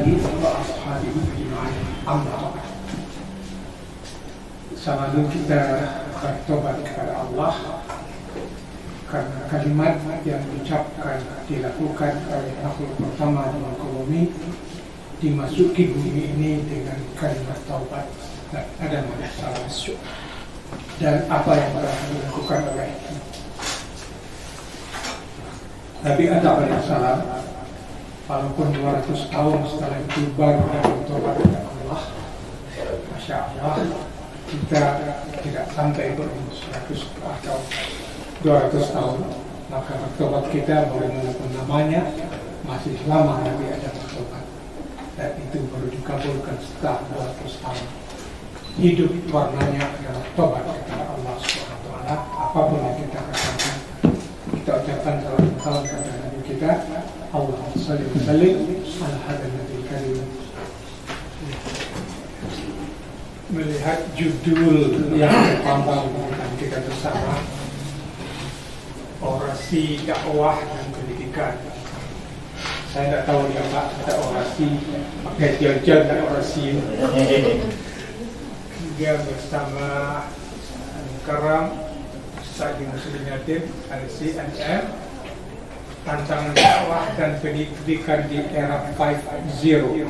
alihi wa ashabihi ajma'in. Amma ba'd. Selalu kita bertobat kepada Allah karena kalimat yang diucapkan dilakukan oleh makhluk pertama di muka bumi, dimasuki bumi ini dengan kalimat taubat dan ada masalah dan apa yang telah dilakukan oleh Nabi Adam alaihissalam, walaupun 200 tahun setelah itu baru bertobat kepada Allah. Masya Allah, kita tidak sampai berumur 100 atau 200 tahun, maka bertobat kita bagaimanapun namanya masih lama Nabi Adam bertobat, dan itu baru dikabulkan setelah 200 tahun. Hidup warnanya adalah tobat kepada Allah Subhanahu wa Ta'ala. Apapun yang kita katakan, kita ucapkan salam kepada Nabi kita, Allahumma shalli wa sallim ala hadzal nabiyil karim. Melihat judul yang terpampang kita bersama, orasi dakwah dan pendidikan. Saya tidak tahu ya Pak, ada orasi pakai jajan dan orasi. Dia bersama Karam, Ustaz Muslim Yatim, LCNM, tantangan dakwah dan pendidikan di era 5.0.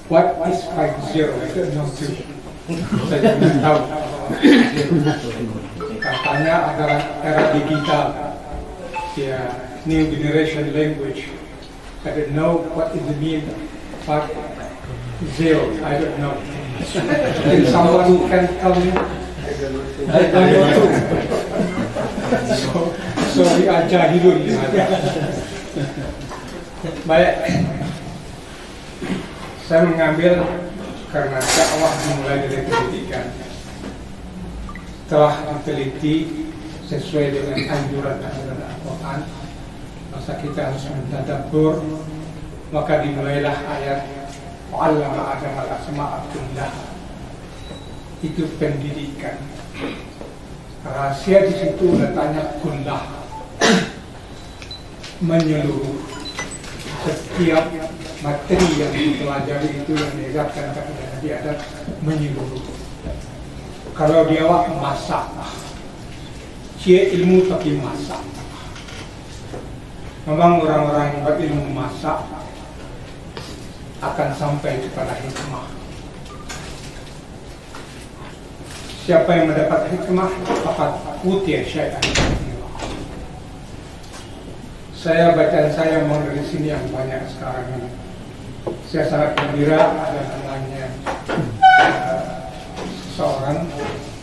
What is 5.0? I don't know too. Saya tidak tahu. Katanya adalah era digital, ya, new generation language. I don't know what is the mean 5.0. I don't know. Can someone can tell me? I don't know. So we are jahilun. Baik, saya mengambil karena dakwah dimulai dari pendidikan. Telah diteliti sesuai dengan anjuran-anjuran Al-Quran, masa kita harus mentadabbur, maka dimulailah ayat wa'allama Adam al-asma'a kullah. Itu pendidikan. Rahasia di situ letaknya kullah, menyeluruh. Setiap materi yang dipelajari itu yang diajarkan kepada Nabi Adam menyeluruh. Kalau dia masak, cia ilmu tapi masak. Memang orang-orang yang berilmu masak akan sampai kepada hikmah. Siapa yang mendapat hikmah, faqad utiya syai'an. Saya bacaan saya mau dari sini yang banyak sekarang ini. Saya sangat gembira ada namanya seorang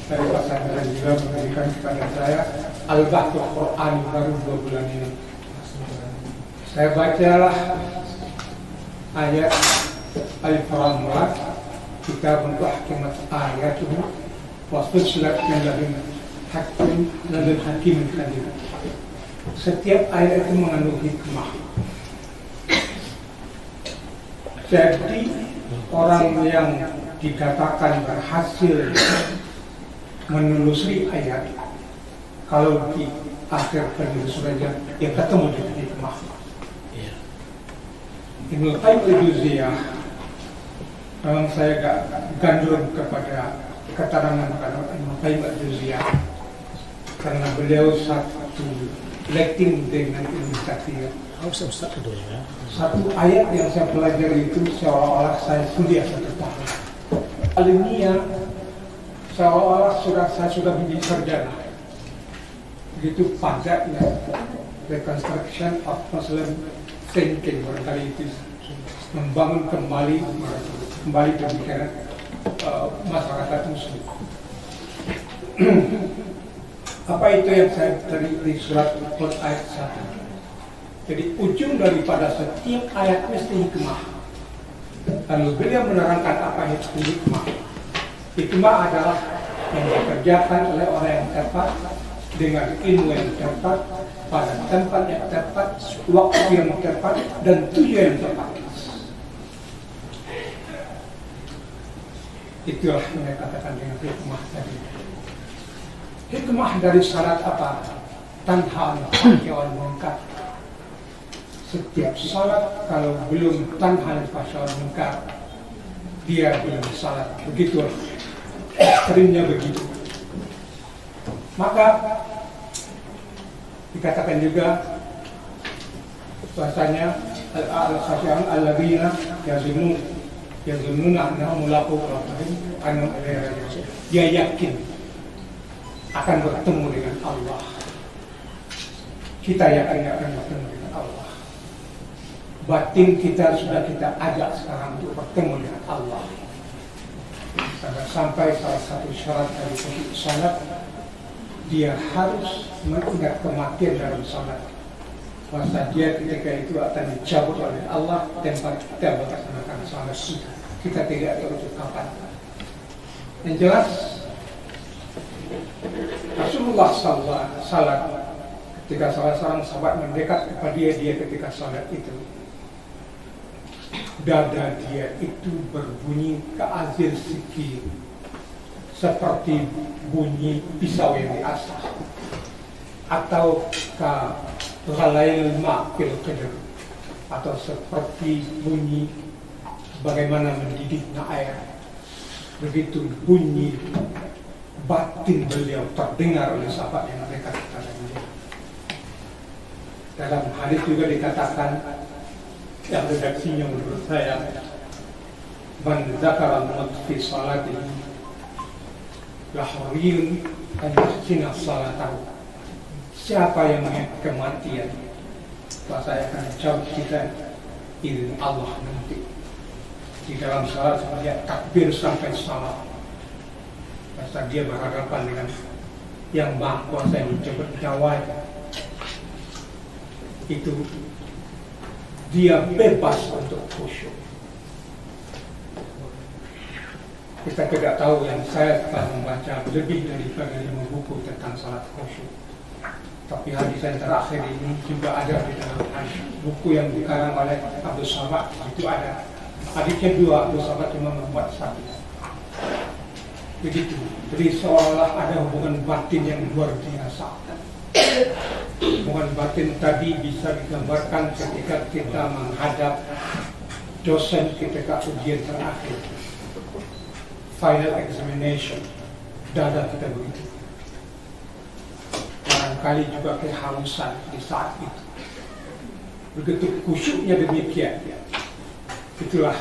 dari pesantren juga memberikan kepada saya Al-Bahtul Quran baru 2 bulan ini. Saya bacalah ayat Al-Quran kita untuk hakimat ayat itu wasfud sulat yang lain hakim dan hakim kadir. Setiap ayat itu mengandung hikmah. Jadi orang yang dikatakan berhasil menelusuri ayat, kalau di akhir penelusurannya dia ketemu dengan hikmah. Ibnu Qayyim al-Jauziyah, memang saya agak gandrung kepada keterangan Ibnu Qayyim al-Jauziyah karena beliau satu letting dengan ilmu tafsir. Satu ayat yang saya pelajari itu seolah-olah saya kuliah 1 tahun. Alumnia seolah-olah saya sudah menjadi sarjana. Begitu padatnya reconstruction of Muslim thinking, barangkali itu membangun kembali pemikiran masyarakat Muslim. Apa itu yang saya dari surat Hud ayat 1? Jadi ujung daripada setiap ayat mesti hikmah. Lalu beliau menerangkan apa itu hikmah. Hikmah adalah yang dikerjakan oleh orang yang tepat dengan ilmu yang tepat pada tempat yang tepat, waktu yang tepat, dan tujuan yang tepat. Itulah yang saya katakan dengan hikmah tadi. Hikmah dari syarat apa? Tanha wal munkar. setiap salat kalau belum tanhan fasyal munkar, dia belum salat. Begitu ekstrimnya begitu. Maka dikatakan juga bahasanya al-khasyan al-ladina yazununa annahum mulaqu rabbihim annahum ilaihi raji'un. Dia yakin akan bertemu dengan Allah. Kita yakin akan bertemu dengan Allah. Batin kita sudah kita ajak sekarang untuk bertemu dengan Allah. Sampai salah satu syarat dari salat, dia harus mengingat kematian dalam salat. Masa dia ketika itu akan dicabut oleh Allah tempat kita melaksanakan salat kita tidak tahu kapan. Yang jelas Rasulullah salat ketika salah seorang sahabat mendekat kepada dia ketika salat itu, dada dia itu berbunyi keazir sikit seperti bunyi pisau yang diasah, atau kalail ma'fil qadr, atau seperti bunyi bagaimana mendidihnya air. Begitu bunyi batin beliau terdengar oleh sahabat yang mereka kepada dia. Dalam hadis juga dikatakan, yang redaksinya menurut saya, man zakara al-maut fi salatihi lahuriyun an yuhsina salatahu. Siapa yang mengingat kematian, saya akan jawab kita izin Allah nanti di dalam salat dia takbir sampai salam. Masa dia berhadapan dengan yang Maha Kuasa yang mencabut nyawanya, itu dia bebas untuk khusyuk. Kita tidak tahu, yang saya telah membaca lebih daripada 5 buku tentang salat khusyuk. Tapi hadis yang terakhir ini juga ada di dalam buku yang dikarang oleh Abdul Samad, itu ada. Hadisnya 2, Abdul Samad cuma membuat 1. Begitu. Jadi seolah ada hubungan batin yang luar biasa. Hubungan batin tadi bisa digambarkan ketika kita menghadap dosen ketika ujian terakhir, final examination, dada kita begitu. Barangkali juga kehausan di saat itu. Begitu khusyuknya demikian. Itulah.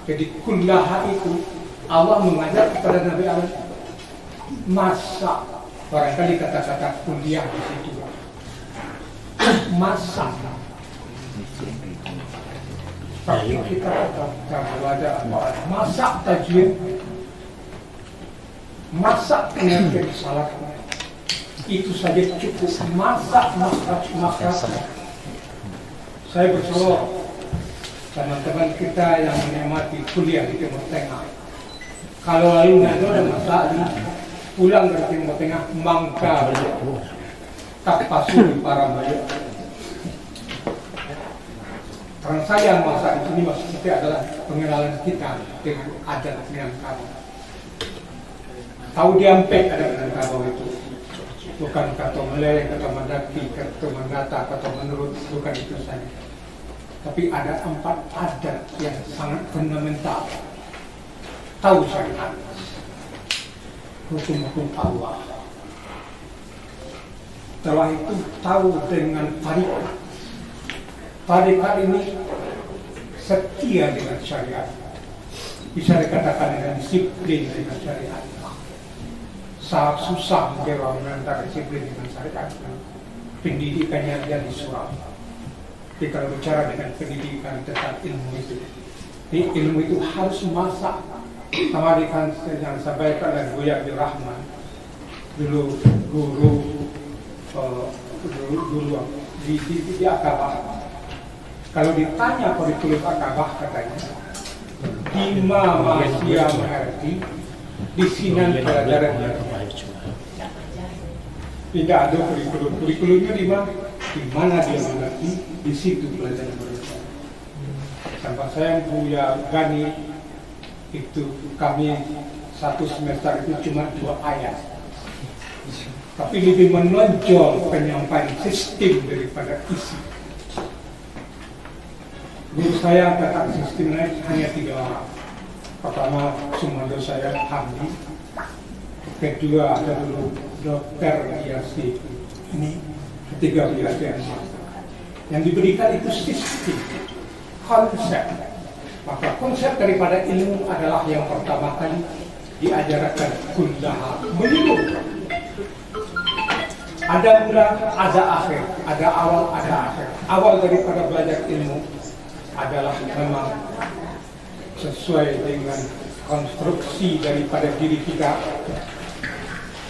Jadi kullaha itu Allah mengajar kepada Nabi Allah, masa, barangkali kata-kata kuliah di situ. Masa. Tapi kita belajar masak tajwid, masak pengertian salat, itu saja cukup. Masak makhraj. Saya bersolok teman-teman kita yang menikmati kuliah di Timur Tengah. Kalau lalu nggak ada masalah, pulang dari Timur Tengah, mangka tak pasu para bayi. Karena saya masa di sini maksudnya adalah pengenalan kita dengan adat Minangkabau. Tahu diampek ada Minangkabau itu, bukan kata Meleleh, kata Mandaki, kata Mandata, kata Menurut, bukan itu saja. Tapi ada 4 adat yang sangat fundamental. Tahu syariat, hukum-hukum Allah. Setelah itu tahu dengan tarikat. Tarikat ini setia dengan syariat. Bisa dikatakan dengan disiplin dengan syariat. Sangat susah mungkin orang antara disiplin dengan syariat. Pendidikannya jadi suram. Tapi kalau bicara dengan pendidikan tentang ilmu itu, ilmu itu harus masak. Sama dengan yang disampaikan oleh Buya Abdul Rahman, dulu guru di Akabah. Kalau ditanya kurikulum Akabah, katanya Dima Masia mengerti di sini pelajaran tidak ada kurikulum. Kurikulumnya di mana dia mengerti, di situ pelajaran mereka. Sampai saya Buya Gani itu, kami 1 semester itu cuma 2 ayat, tapi lebih menonjol penyampaian sistem daripada isi. Guru saya angkatan sistem hanya 3 orang. Pertama, Sumando saya Hamdi. Kedua ada dulu Dokter Yasi. Ini ketiga belajar. Yang diberikan itu sistem, konsep. Maka konsep daripada ilmu adalah yang pertama kali diajarkan kullaha, menyeluruh. Ada mula, ada akhir, ada awal, ada akhir. Awal daripada belajar ilmu adalah memang sesuai dengan konstruksi daripada diri kita.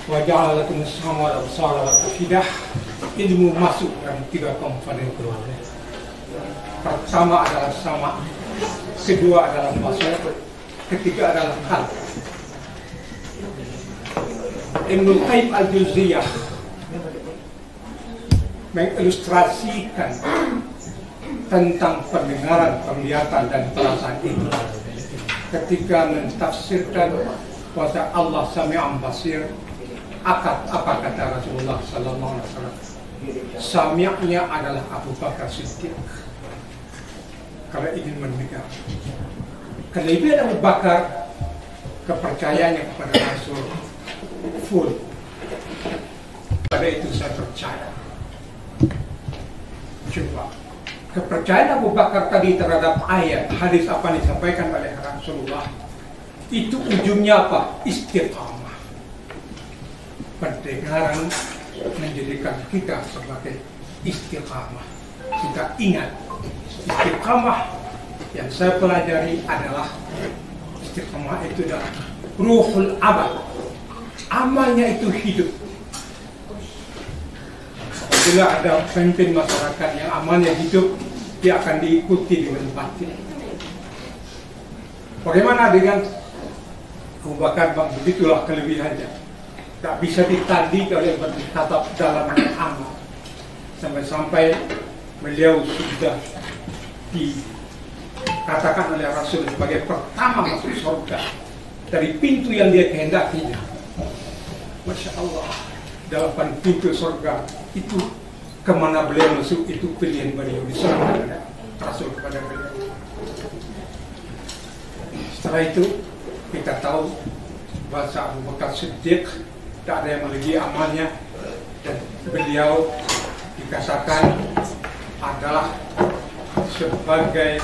Wa ja'ala lakum as-sam'a wal absara wal afidah. Ilmu masuk dalam 3 komponen keluarga. Pertama adalah sama, kedua adalah basar, ketiga adalah qalb. Ibnu Qayyim al-Jauziyah mengilustrasikan tentang pendengaran, penglihatan, dan perasaan itu ketika mentafsirkan bahwa Allah Sami'un Basir. Apa kata Rasulullah Sallallahu Alaihi Wasallam? Sami'nya adalah Abu Bakar Siddiq. Kalau ingin mendengar, kelebihan Abu Bakar kepercayaannya kepada Rasul full. Pada itu saya percaya. Coba kepercayaan Abu Bakar tadi terhadap ayat hadis apa yang disampaikan oleh Rasulullah itu ujungnya apa? Istiqamah. Pendengaran menjadikan kita sebagai istiqamah. Kita ingat istiqamah yang saya pelajari adalah istiqamah itu adalah ruhul amal. Amalnya itu hidup. Bila ada pemimpin masyarakat yang amalnya hidup, dia akan diikuti dengan batin. Bagaimana dengan Abu Bakar? Begitulah kelebihannya. Tak bisa ditanding oleh berkata dalam amal. Sampai-sampai beliau sudah dikatakan oleh Rasul sebagai pertama masuk surga dari pintu yang dia kehendakinya. Masya Allah, 8 pintu surga itu kemana beliau masuk itu pilihan beliau, diserahkan oleh Rasul kepada beliau. Setelah itu kita tahu bahasa Abu Bakar Siddiq tak ada yang melebihi amalnya, dan beliau dikatakan adalah sebagai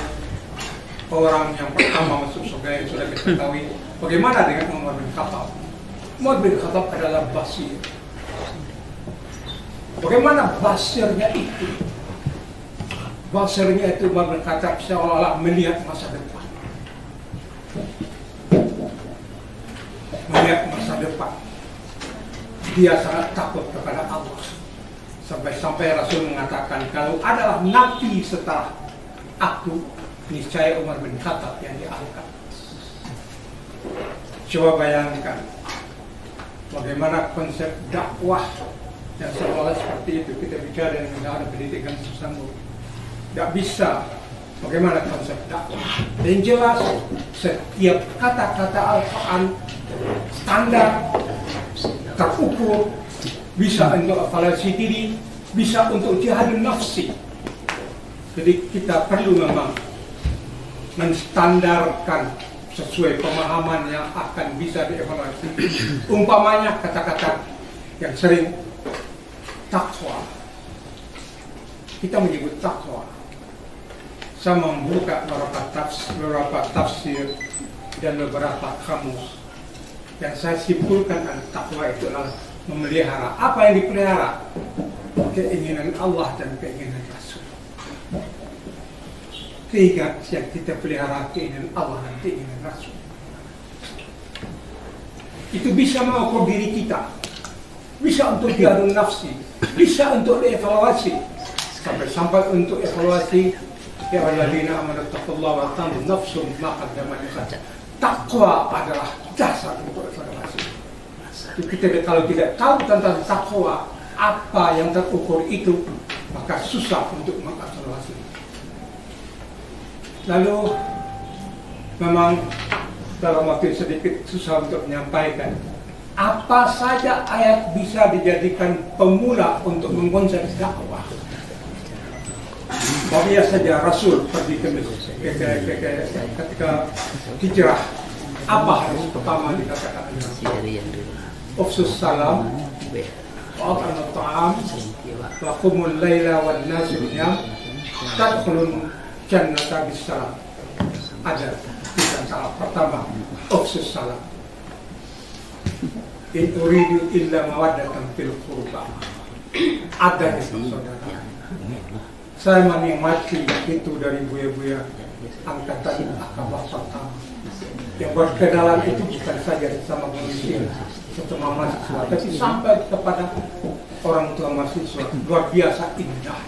orang yang pertama masuk surga yang sudah kita ketahui. Bagaimana dengan Umar bin Khattab? Umar bin Khattab adalah basir. Bagaimana basirnya itu? Basirnya itu Umar bin Khattab seolah-olah melihat masa depan. Melihat masa depan. Dia sangat takut kepada Allah. Sampai-sampai Rasul mengatakan, kalau adalah nabi setelah aku, niscaya Umar bin Khattab yang diangkat. Coba bayangkan bagaimana konsep dakwah yang seolah seperti itu. Kita bicara dengan negara pendidikan sesungguh tidak bisa. Bagaimana konsep dakwah? Dan jelas setiap kata-kata Al-Quran standar, terukur, bisa untuk evaluasi diri, bisa untuk jihadun nafsi. Jadi kita perlu memang menstandarkan sesuai pemahaman yang akan bisa dievaluasi. Umpamanya kata-kata yang sering takwa. Kita menyebut takwa. Saya membuka beberapa tafsir dan beberapa kamus. Yang saya simpulkan takwa itu adalah memelihara. Apa yang dipelihara? Keinginan Allah dan keinginan Rasul. Keingat yang kita pelihara keinginan Allah dan keinginan Rasul. Itu bisa mengukur diri kita. Bisa untuk jihadun nafsi. Bisa untuk dievaluasi. Sampai untuk evaluasi. Ya alladzina amanu taqullaha wa tanzur nafsum ma qaddamat lighad. Takwa adalah dasar untuk evaluasi. Kita kalau tidak tahu tentang takwa, apa yang terukur itu, maka susah untuk mengevaluasi. Lalu memang dalam waktu sedikit susah untuk menyampaikan apa saja ayat bisa dijadikan pemula untuk mengkonsep dakwah. Bahwa saja Rasul pergi ke ketika hijrah, apa harus pertama dikatakan? Ufsus salam, wa'at'amu ta'am, wa qumul laila wan nasu niyam, tadkhulun jannata bisalam. Ada tiga salam. Pertama, ufsus salam. In uridu illa mawaddatan fil qurba. Ada itu saudara. Saya menikmati itu dari buya-buya angkatan Akabah pertama. Yang berkenalan itu bukan saja sama manusia, sesama mahasiswa, tapi sampai kepada orang tua mahasiswa. Luar biasa indah.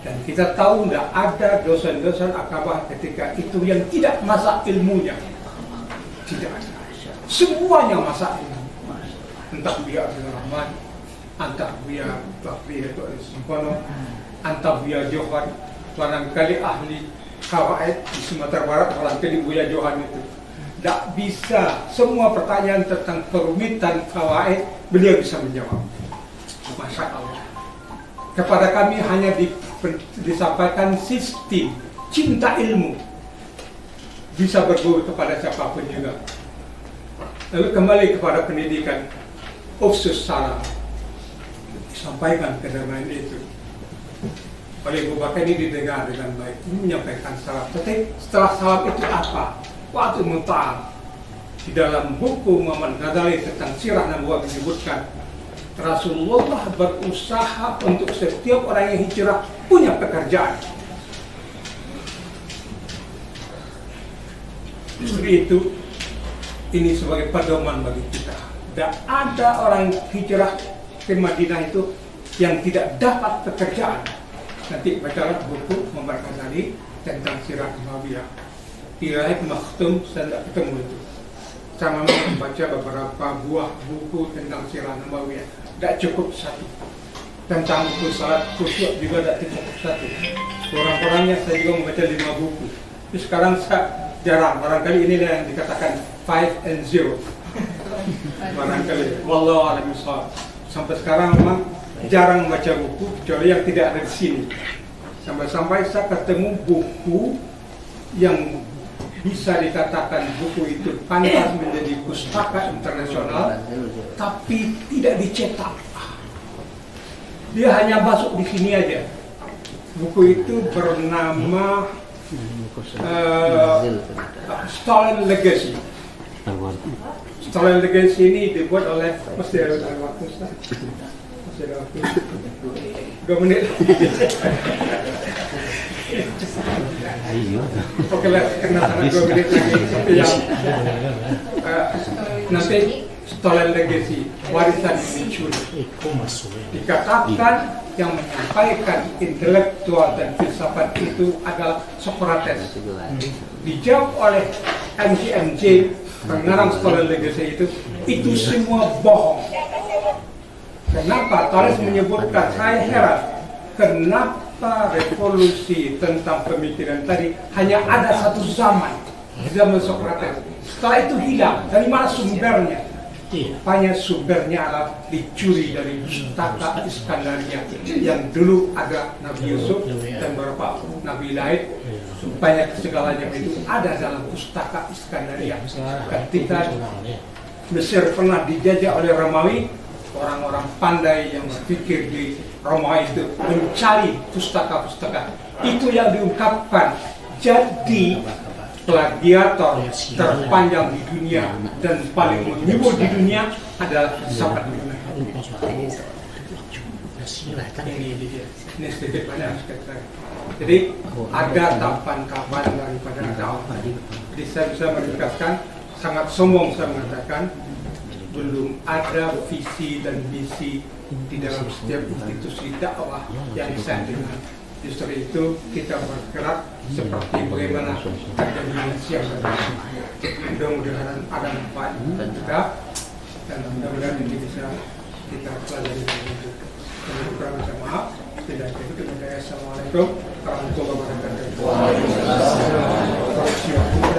Dan kita tahu tidak ada dosen-dosen Akabah ketika itu yang tidak masak ilmunya. Tidak ada. Semuanya masak ilmu. Entah Buya Abdul Rahman, entah Buya Bakri itu Simpono, entah Buya Johan, barangkali ahli kawaid di Sumatera Barat, barangkali Buya Johan itu. Tidak bisa semua pertanyaan tentang kerumitan kawaid beliau bisa menjawab. Masya Allah. Kepada kami hanya disampaikan sistem cinta ilmu, bisa berguru kepada siapapun juga. Lalu kembali kepada pendidikan, ufsus salam, sampaikan kedamaian itu. Oleh Abu Bakar ini didengar dengan baik, ini menyampaikan salam. Tetapi setelah salam itu apa? Waktu muta'am. Di dalam buku Muhammad Ghazali tentang sirah Nabawi menyebutkan Rasulullah berusaha untuk setiap orang yang hijrah punya pekerjaan. Justru itu, ini sebagai pedoman bagi kita. Tidak ada orang hijrah ke Madinah itu yang tidak dapat pekerjaan. Nanti bacalah buku Muhammad Ghazali tentang sirah Nabawiyah. Di Raib Makhtum saya tidak ketemu itu. Saya memang membaca beberapa buah buku tentang sirah Nabawiyah. Tidak cukup satu. Tentang buku salat khusyuk juga tidak cukup satu. Kurang-kurangnya saya juga membaca 5 buku. Tapi sekarang saya jarang. Barangkali inilah yang dikatakan 5 and 0. Barangkali. Wallahu a'lam bishawab. Sampai sekarang memang jarang membaca buku kecuali yang tidak ada di sini. Sampai-sampai saya ketemu buku yang bisa dikatakan buku itu pantas menjadi pustaka internasional, tapi tidak dicetak. Dia hanya masuk di sini aja. Buku itu bernama Stolen Legacy. Stolen Legacy ini dibuat oleh masih ada waktu, masih ada waktu 2 menit. Oke lah, karena sangat 2 menit lagi. Yang nanti Stolen Legacy, warisan dicuri. Dikatakan yang menyampaikan intelektual dan filsafat itu adalah Socrates. Dijawab oleh MJ pengarang Stolen Legacy itu semua bohong. Kenapa? Thales menyebutkan, saya heran, kenapa revolusi tentang pemikiran tadi hanya ada satu zaman, zaman Socrates. Setelah itu hilang. Dari mana sumbernya? Banyak sumbernya adalah dicuri dari pustaka Iskandaria yang dulu ada Nabi Yusuf dan beberapa Nabi lain. Banyak segalanya itu ada dalam pustaka Iskandaria. Ketika Mesir pernah dijajah oleh Romawi, orang-orang pandai yang berpikir di Roma itu mencari pustaka-pustaka itu yang diungkapkan. Jadi plagiator terpanjang di dunia dan paling menyibuk di dunia adalah filsafat dunia. Ini sedikit banyak sekali. Jadi ada kapan-kapan daripada dakwah. Jadi saya bisa menegaskan, sangat sombong saya mengatakan, belum ada visi dan misi di dalam setiap institusi dakwah yang saya dengar. Justru itu kita bergerak seperti bagaimana ada di Indonesia. Mudah-mudahan ada manfaat kita dan mudah-mudahan ini bisa kita pelajari dengan itu. Kurang minta maaf. Tidak itu. Assalamualaikum warahmatullahi wabarakatuh.